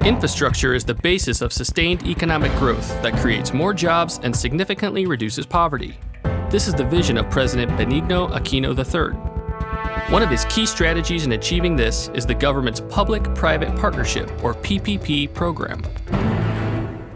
Infrastructure is the basis of sustained economic growth that creates more jobs and significantly reduces poverty. This is the vision of President Benigno Aquino III. One of his key strategies in achieving this is the government's Public-Private Partnership, or PPP, program.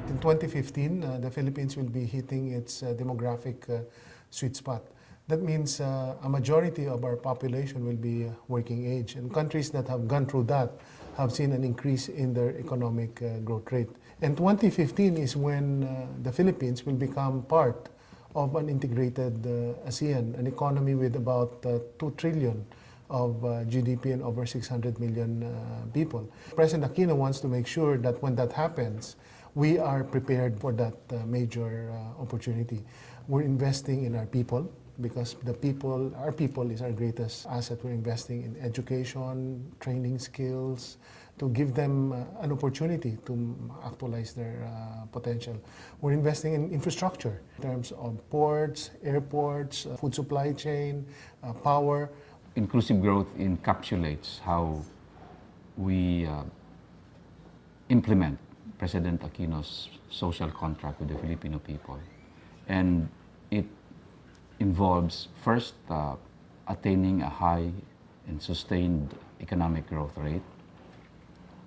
In 2015, the Philippines will be hitting its demographic sweet spot. That means a majority of our population will be working age. And countries that have gone through that have seen an increase in their economic growth rate. And 2015 is when the Philippines will become part of an integrated ASEAN, an economy with about 2 trillion of GDP and over 600 million people. President Aquino wants to make sure that when that happens, we are prepared for that major opportunity. We're investing in our people because our people is our greatest asset. We're investing in education, training skills, to give them an opportunity to actualize their potential. We're investing in infrastructure in terms of ports, airports, food supply chain, power. Inclusive growth encapsulates how we implement President Aquino's social contract with the Filipino people. And it involves first attaining a high and sustained economic growth rate.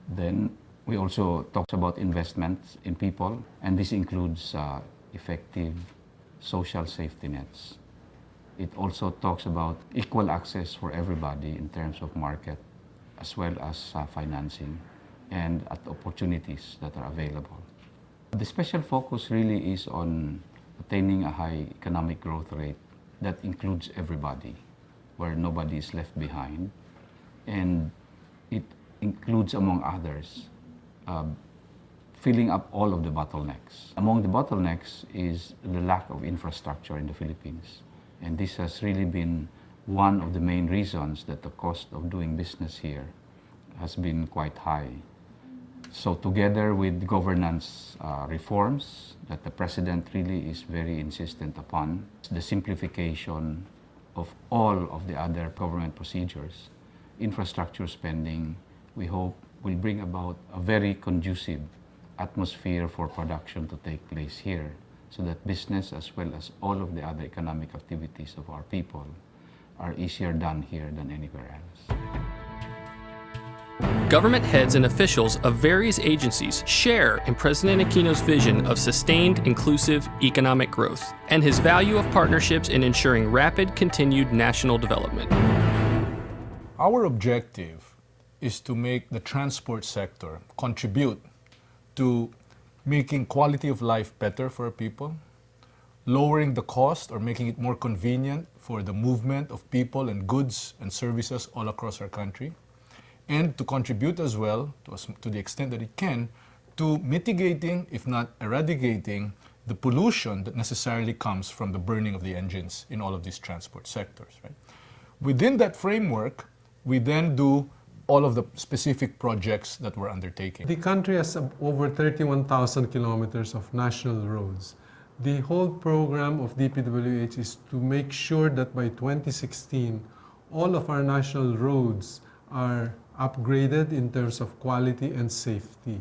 Then we also talk about investments in people, and this includes effective social safety nets. It also talks about equal access for everybody in terms of market as well as financing and at opportunities that are available. The special focus really is on attaining a high economic growth rate that includes everybody, where nobody is left behind. And it includes, among others, filling up all of the bottlenecks. Among the bottlenecks is the lack of infrastructure in the Philippines. And this has really been one of the main reasons that the cost of doing business here has been quite high. So together with governance reforms that the President really is very insistent upon, the simplification of all of the other government procedures, infrastructure spending, we hope will bring about a very conducive atmosphere for production to take place here, so that business as well as all of the other economic activities of our people are easier done here than anywhere else. Government heads and officials of various agencies share in President Aquino's vision of sustained, inclusive economic growth and his value of partnerships in ensuring rapid, continued national development. Our objective is to make the transport sector contribute to making quality of life better for people, lowering the cost or making it more convenient for the movement of people and goods and services all across our country, and to contribute as well, to the extent that it can, to mitigating, if not eradicating, the pollution that necessarily comes from the burning of the engines in all of these transport sectors. Right? Within that framework, we then do all of the specific projects that we're undertaking. The country has over 31,000 kilometers of national roads. The whole program of DPWH is to make sure that by 2016, all of our national roads are upgraded in terms of quality and safety.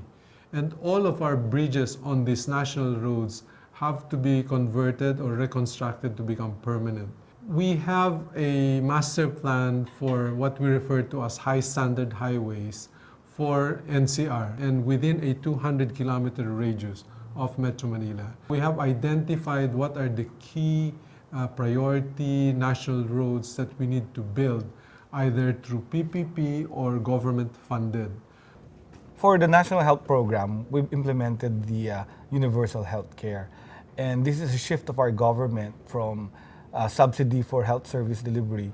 And all of our bridges on these national roads have to be converted or reconstructed to become permanent. We have a master plan for what we refer to as high standard highways for NCR and within a 200-kilometer radius of Metro Manila. We have identified what are the key priority national roads that we need to build either through PPP or government funded. For the National Health Program, we've implemented the universal health care. And this is a shift of our government from subsidy for health service delivery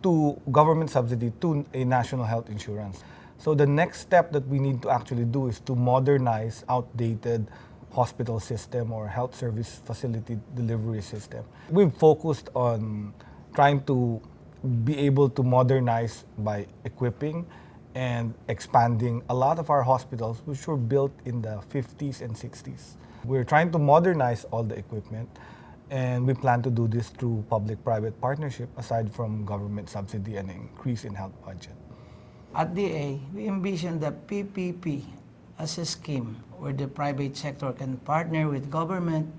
to government subsidy to a national health insurance. So the next step that we need to actually do is to modernize outdated hospital system or health service facility delivery system. We've focused on trying to be able to modernize by equipping and expanding a lot of our hospitals which were built in the 50s and 60s. We're trying to modernize all the equipment, and we plan to do this through public-private partnership aside from government subsidy and increase in health budget. At DA, we envision the PPP as a scheme where the private sector can partner with government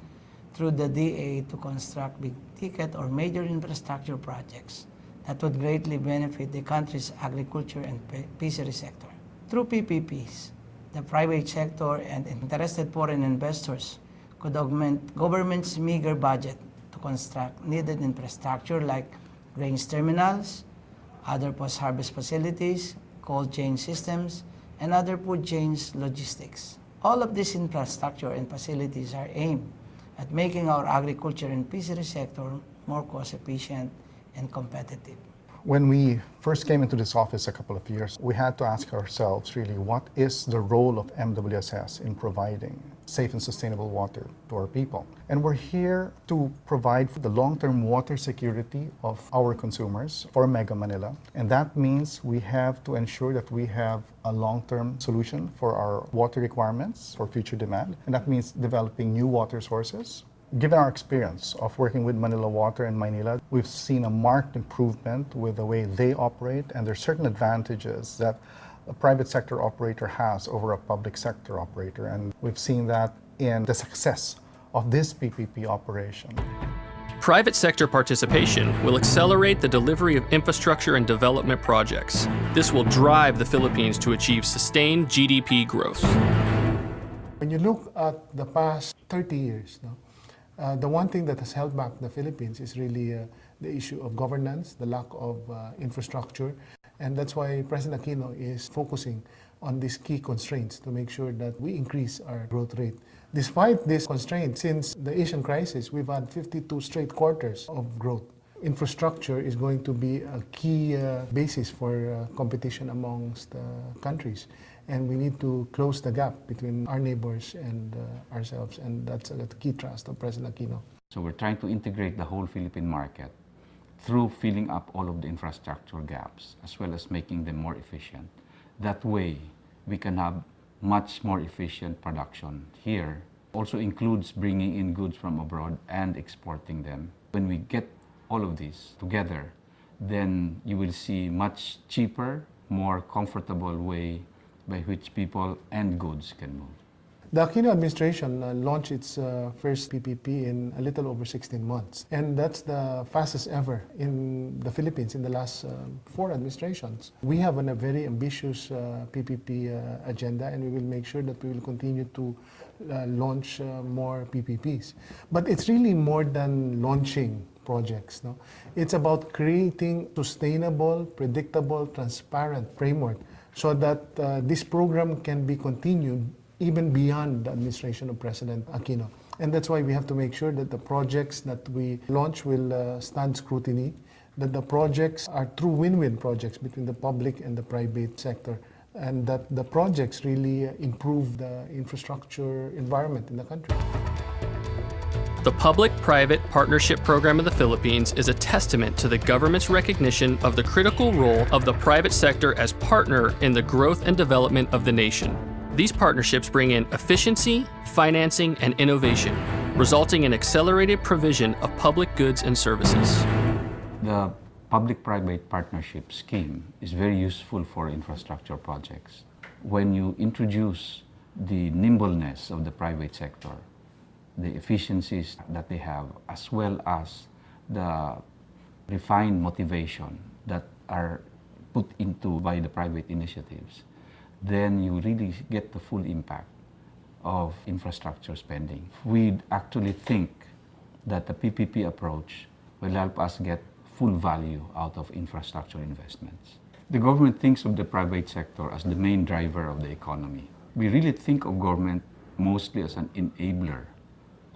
through the DA to construct big-ticket or major infrastructure projects that would greatly benefit the country's agriculture and fishery sector. Through PPPs, the private sector and interested foreign investors could augment government's meager budget to construct needed infrastructure like grains terminals, other post-harvest facilities, cold chain systems, and other food chains logistics. All of these infrastructure and facilities are aimed at making our agriculture and fishery sector more cost-efficient and competitive. When we first came into this office a couple of years, we had to ask ourselves really, what is the role of MWSS in providing safe and sustainable water to our people? And we're here to provide the long-term water security of our consumers for Mega Manila. And that means we have to ensure that we have a long-term solution for our water requirements for future demand. And that means developing new water sources. Given our experience of working with Manila Water and Manila, we've seen a marked improvement with the way they operate, and there are certain advantages that a private sector operator has over a public sector operator, and we've seen that in the success of this PPP operation. Private sector participation will accelerate the delivery of infrastructure and development projects. This will drive the Philippines to achieve sustained GDP growth. When you look at the past 30 years, the one thing that has held back the Philippines is really the issue of governance, the lack of infrastructure, and that's why President Aquino is focusing on these key constraints to make sure that we increase our growth rate. Despite these constraints, since the Asian crisis, we've had 52 straight quarters of growth. Infrastructure is going to be a key basis for competition amongst countries. And we need to close the gap between our neighbors and ourselves, and that's a key thrust of President Aquino. So we're trying to integrate the whole Philippine market through filling up all of the infrastructure gaps, as well as making them more efficient. That way, we can have much more efficient production here. Also includes bringing in goods from abroad and exporting them. When we get all of these together, then you will see much cheaper, more comfortable way by which people and goods can move. The Aquino administration launched its first PPP in a little over 16 months. And that's the fastest ever in the Philippines in the last 4 administrations. We have a very ambitious PPP agenda, and we will make sure that we will continue to launch more PPPs. But it's really more than launching projects. No? It's about creating sustainable, predictable, transparent framework so that this program can be continued even beyond the administration of President Aquino. And that's why we have to make sure that the projects that we launch will stand scrutiny, that the projects are true win-win projects between the public and the private sector, and that the projects really improve the infrastructure environment in the country. The Public-Private Partnership Program of the Philippines is a testament to the government's recognition of the critical role of the private sector as partner in the growth and development of the nation. These partnerships bring in efficiency, financing, and innovation, resulting in accelerated provision of public goods and services. The public-private partnership scheme is very useful for infrastructure projects. When you introduce the nimbleness of the private sector, the efficiencies that they have, as well as the refined motivation that are put into by the private initiatives, then you really get the full impact of infrastructure spending. We actually think that the PPP approach will help us get full value out of infrastructure investments. The government thinks of the private sector as the main driver of the economy. We really think of government mostly as an enabler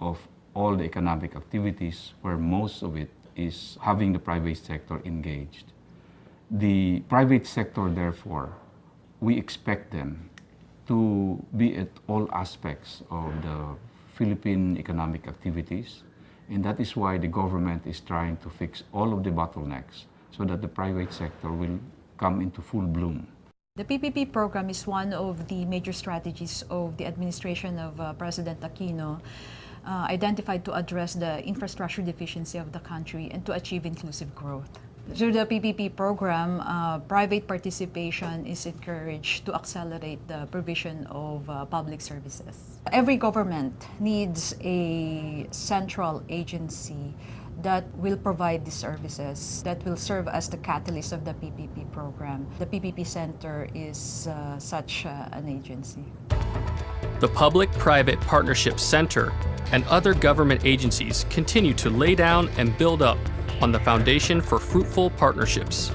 of all the economic activities, where most of it is having the private sector engaged. The private sector, therefore, we expect them to be at all aspects of the Philippine economic activities, and that is why the government is trying to fix all of the bottlenecks so that the private sector will come into full bloom. The PPP program is one of the major strategies of the administration of President Aquino, identified to address the infrastructure deficiency of the country and to achieve inclusive growth. Through the PPP program, private participation is encouraged to accelerate the provision of public services. Every government needs a central agency that will provide these services, that will serve as the catalyst of the PPP program. The PPP Center is such an agency. The Public-Private Partnership Center and other government agencies continue to lay down and build up on the foundation for fruitful partnerships.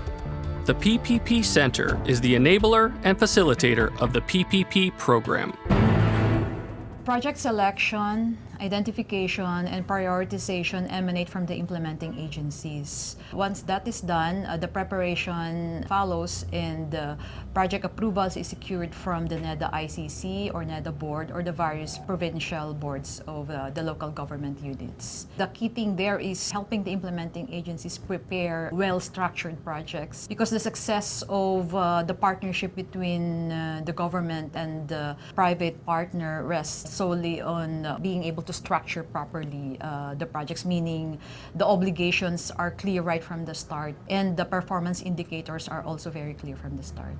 The PPP Center is the enabler and facilitator of the PPP program. Project selection, identification, and prioritization emanate from the implementing agencies. Once that is done, the preparation follows and project approvals is secured from the NEDA ICC or NEDA board or the various provincial boards of the local government units. The key thing there is helping the implementing agencies prepare well-structured projects, because the success of the partnership between the government and the private partner rests solely on being able to structure properly the projects, meaning the obligations are clear right from the start and the performance indicators are also very clear from the start.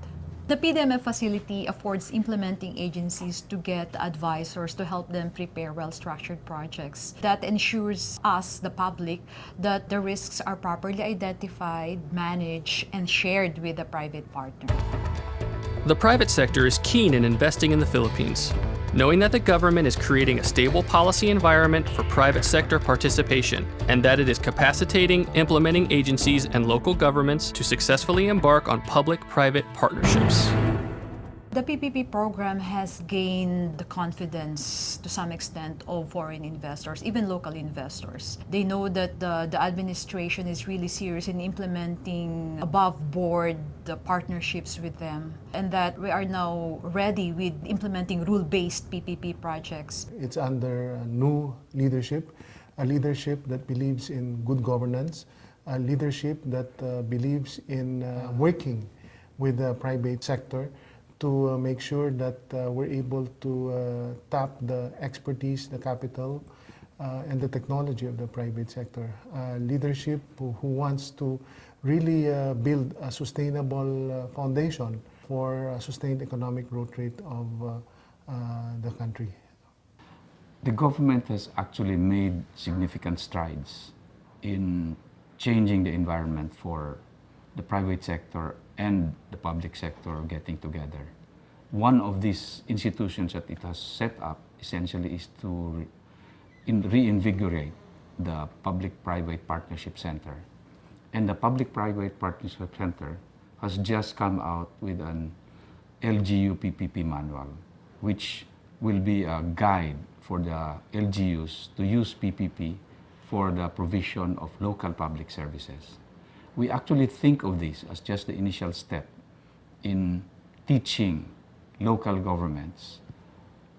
The PDMF facility affords implementing agencies to get advisors to help them prepare well-structured projects. That ensures us, the public, that the risks are properly identified, managed, and shared with the private partner. The private sector is keen in investing in the Philippines, knowing that the government is creating a stable policy environment for private sector participation and that it is capacitating implementing agencies and local governments to successfully embark on public-private partnerships. The PPP program has gained the confidence to some extent of foreign investors, even local investors. They know that the administration is really serious in implementing above-board the partnerships with them, and that we are now ready with implementing rule-based PPP projects. It's under new leadership, a leadership that believes in good governance, a leadership that believes in working with the private sector to make sure that we're able to tap the expertise, the capital, and the technology of the private sector. Leadership who wants to really build a sustainable foundation for a sustained economic growth rate of the country. The government has actually made significant strides in changing the environment for the private sector and the public sector getting together. One of these institutions that it has set up essentially is to reinvigorate the Public-Private Partnership Center. And the Public-Private Partnership Center has just come out with an LGU PPP manual, which will be a guide for the LGUs to use PPP for the provision of local public services. We actually think of this as just the initial step in teaching local governments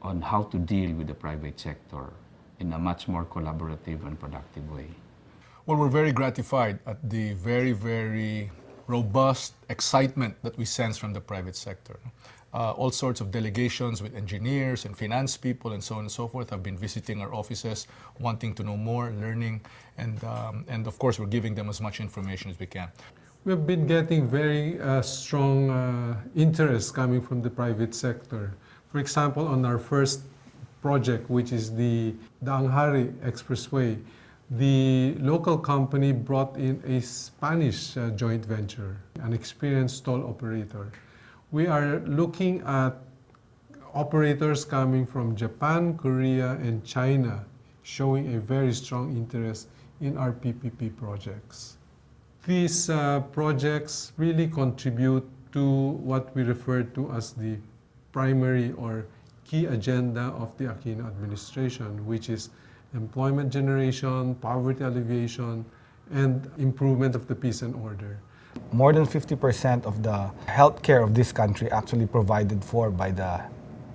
on how to deal with the private sector in a much more collaborative and productive way. Well, we're very gratified at the very, very robust excitement that we sense from the private sector. All sorts of delegations with engineers and finance people and so on and so forth have been visiting our offices, wanting to know more, learning, and of course we're giving them as much information as we can. We've been getting very strong interest coming from the private sector. For example, on our first project, which is the Anghari Expressway, the local company brought in a Spanish joint venture, an experienced toll operator. We are looking at operators coming from Japan, Korea, and China showing a very strong interest in our PPP projects. These projects really contribute to what we refer to as the primary or key agenda of the Aquino administration, which is employment generation, poverty alleviation, and improvement of the peace and order. More than 50% of the healthcare of this country actually provided for by the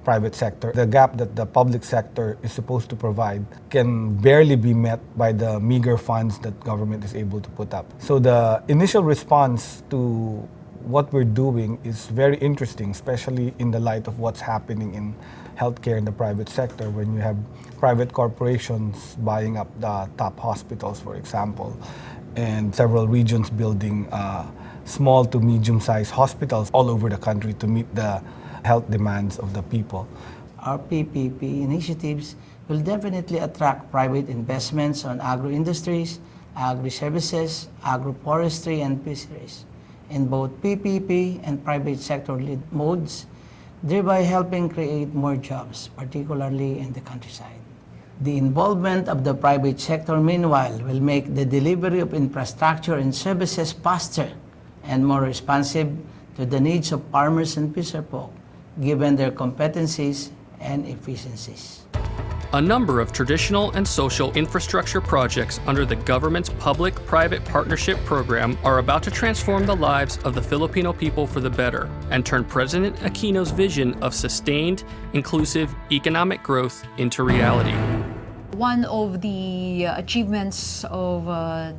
private sector. The gap that the public sector is supposed to provide can barely be met by the meager funds that government is able to put up. So the initial response to what we're doing is very interesting, especially in the light of what's happening in healthcare in the private sector when you have private corporations buying up the top hospitals, for example. and several regions building small to medium-sized hospitals all over the country to meet the health demands of the people. Our PPP initiatives will definitely attract private investments on agro-industries, agri-services, agroforestry, and fisheries in both PPP and private sector lead modes, thereby helping create more jobs, particularly in the countryside. The involvement of the private sector, meanwhile, will make the delivery of infrastructure and services faster and more responsive to the needs of farmers and fisherfolk, given their competencies and efficiencies. A number of traditional and social infrastructure projects under the government's public-private partnership program are about to transform the lives of the Filipino people for the better and turn President Aquino's vision of sustained, inclusive economic growth into reality. One of the achievements of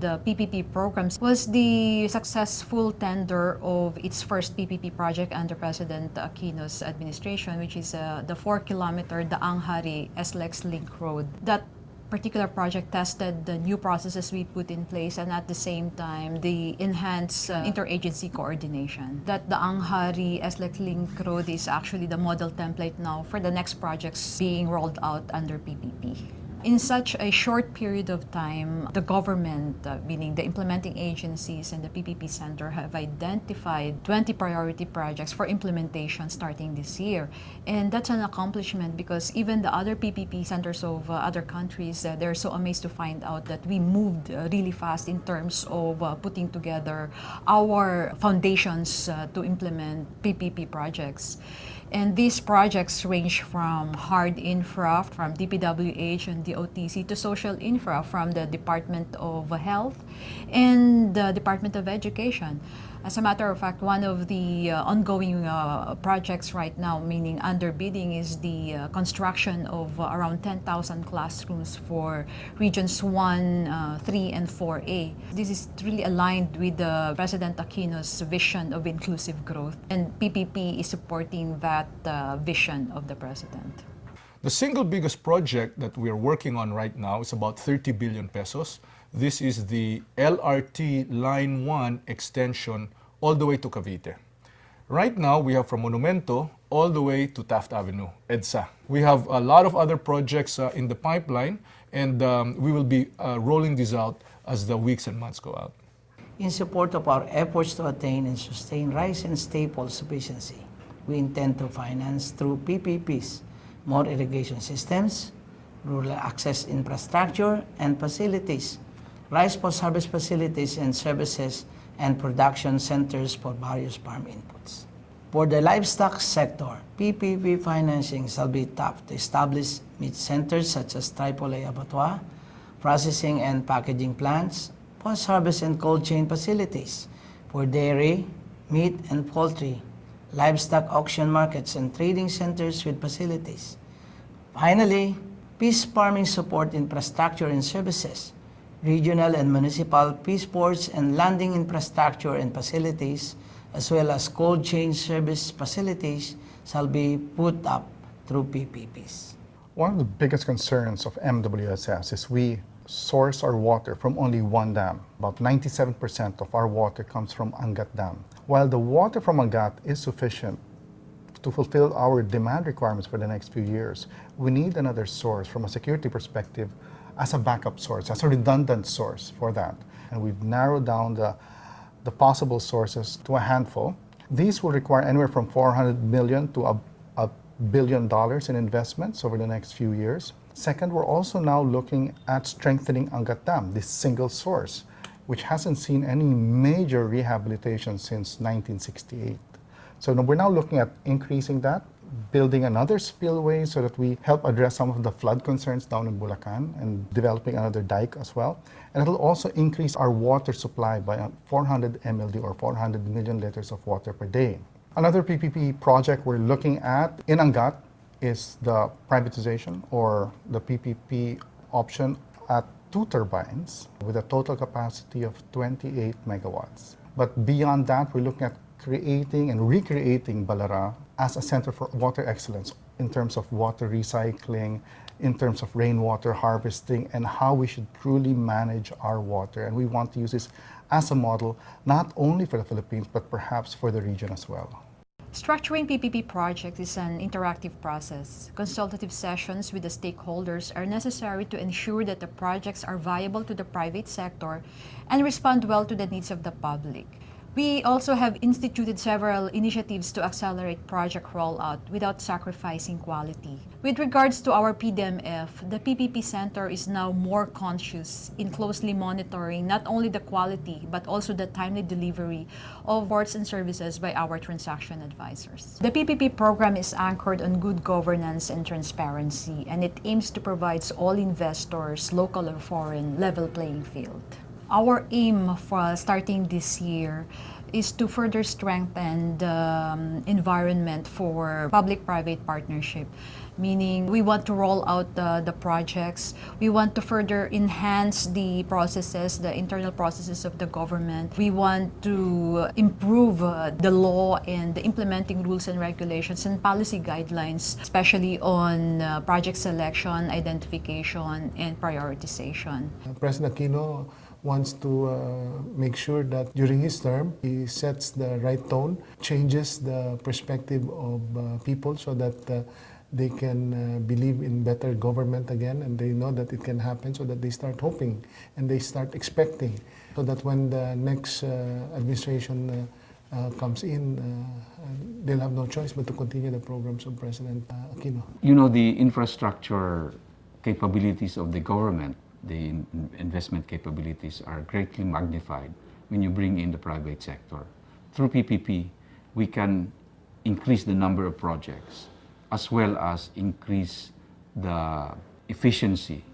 the PPP programs was the successful tender of its first PPP project under President Aquino's administration, which is the 4-kilometer Daang-Hari-SLEX Link Road. That particular project tested the new processes we put in place and at the same time the enhanced interagency coordination. That the Daang-Hari-SLEX Link Road is actually the model template now for the next projects being rolled out under PPP. In such a short period of time, the government, meaning the implementing agencies and the PPP Center, have identified 20 priority projects for implementation starting this year. And that's an accomplishment because even the other PPP centers of other countries, they're so amazed to find out that we moved really fast in terms of putting together our foundations to implement PPP projects. And these projects range from hard infra from DPWH and DOTC to social infra from the Department of Health and the Department of Education. As a matter of fact, one of the ongoing projects right now, meaning under bidding, is the construction of around 10,000 classrooms for regions 1, 3, and 4A. This is really aligned with President Aquino's vision of inclusive growth, and PPP is supporting that vision of the President. The single biggest project that we are working on right now is about 30 billion pesos. This is the LRT Line 1 extension all the way to Cavite. Right now, we have from Monumento all the way to Taft Avenue, EDSA. We have a lot of other projects in the pipeline, and we will be rolling these out as the weeks and months go out. In support of our efforts to attain and sustain rice and staple sufficiency, we intend to finance through PPPs more irrigation systems, rural access infrastructure and facilities, rice post-harvest facilities and services, and production centers for various farm inputs. For the livestock sector, PPP financing shall be tapped to establish meat centers such as Tripoli Abattoir, processing and packaging plants, post-harvest and cold chain facilities for dairy, meat and poultry, livestock auction markets and trading centers with facilities. Finally, peace farming support infrastructure and services, regional and municipal peace ports and landing infrastructure and facilities, as well as cold chain service facilities shall be put up through PPPs. One of the biggest concerns of MWSS is we source our water from only one dam. About 97% of our water comes from Angat Dam. While the water from Angat is sufficient to fulfill our demand requirements for the next few years, we need another source from a security perspective as a backup source, as a redundant source for that. And we've narrowed down the possible sources to a handful. These will require anywhere from $400 million to $1 billion in investments over the next few years. Second, we're also now looking at strengthening Angat Dam, this single source, which hasn't seen any major rehabilitation since 1968. So we're now looking at increasing that, building another spillway so that we help address some of the flood concerns down in Bulacan and developing another dike as well. And it'll also increase our water supply by 400 MLD or 400 million liters of water per day. Another PPP project we're looking at in Angat is the privatization or the PPP option at 2 turbines with a total capacity of 28 megawatts. But beyond that, we're looking at creating and recreating Balara as a center for water excellence in terms of water recycling in terms of rainwater harvesting and how we should truly manage our water. And we want to use this as a model, not only for the Philippines, but perhaps for the region as well. Structuring PPP projects is an interactive process. Consultative sessions with the stakeholders are necessary to ensure that the projects are viable to the private sector and respond well to the needs of the public. We also have instituted several initiatives to accelerate project rollout without sacrificing quality. With regards to our PDMF, the PPP Center is now more conscious in closely monitoring not only the quality but also the timely delivery of reports and services by our transaction advisors. The PPP program is anchored on good governance and transparency, and it aims to provide all investors, local or foreign, level playing field. Our aim for starting this year is to further strengthen the environment for public-private partnership, meaning we want to roll out the projects. We want to further enhance the processes, the internal processes of the government. We want to improve the law and the implementing rules and regulations and policy guidelines, especially on project selection, identification, and prioritization. President Aquino wants to make sure that during his term, he sets the right tone, changes the perspective of people so that they can believe in better government again, and they know that it can happen, so that they start hoping and they start expecting, so that when the next administration comes in, they'll have no choice but to continue the programs of President Aquino. You know, the infrastructure capabilities of the government, the investment capabilities are greatly magnified when you bring in the private sector. Through PPP, we can increase the number of projects as well as increase the efficiency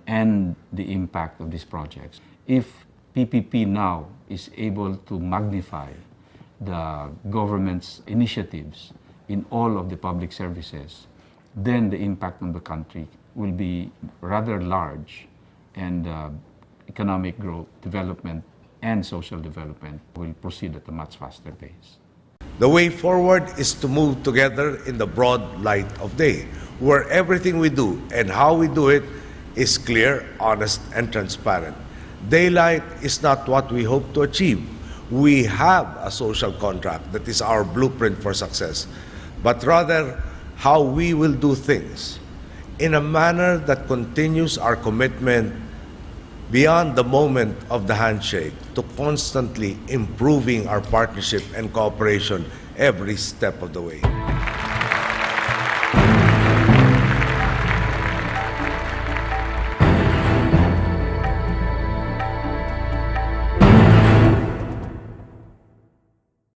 and the impact of these projects. If PPP now is able to magnify the government's initiatives in all of the public services, then the impact on the country will be rather large, and economic growth, development, and social development will proceed at a much faster pace. The way forward is to move together in the broad light of day, where everything we do and how we do it is clear, honest, and transparent. Daylight is not what we hope to achieve. We have a social contract that is our blueprint for success, but rather how we will do things in a manner that continues our commitment beyond the moment of the handshake to constantly improving our partnership and cooperation every step of the way.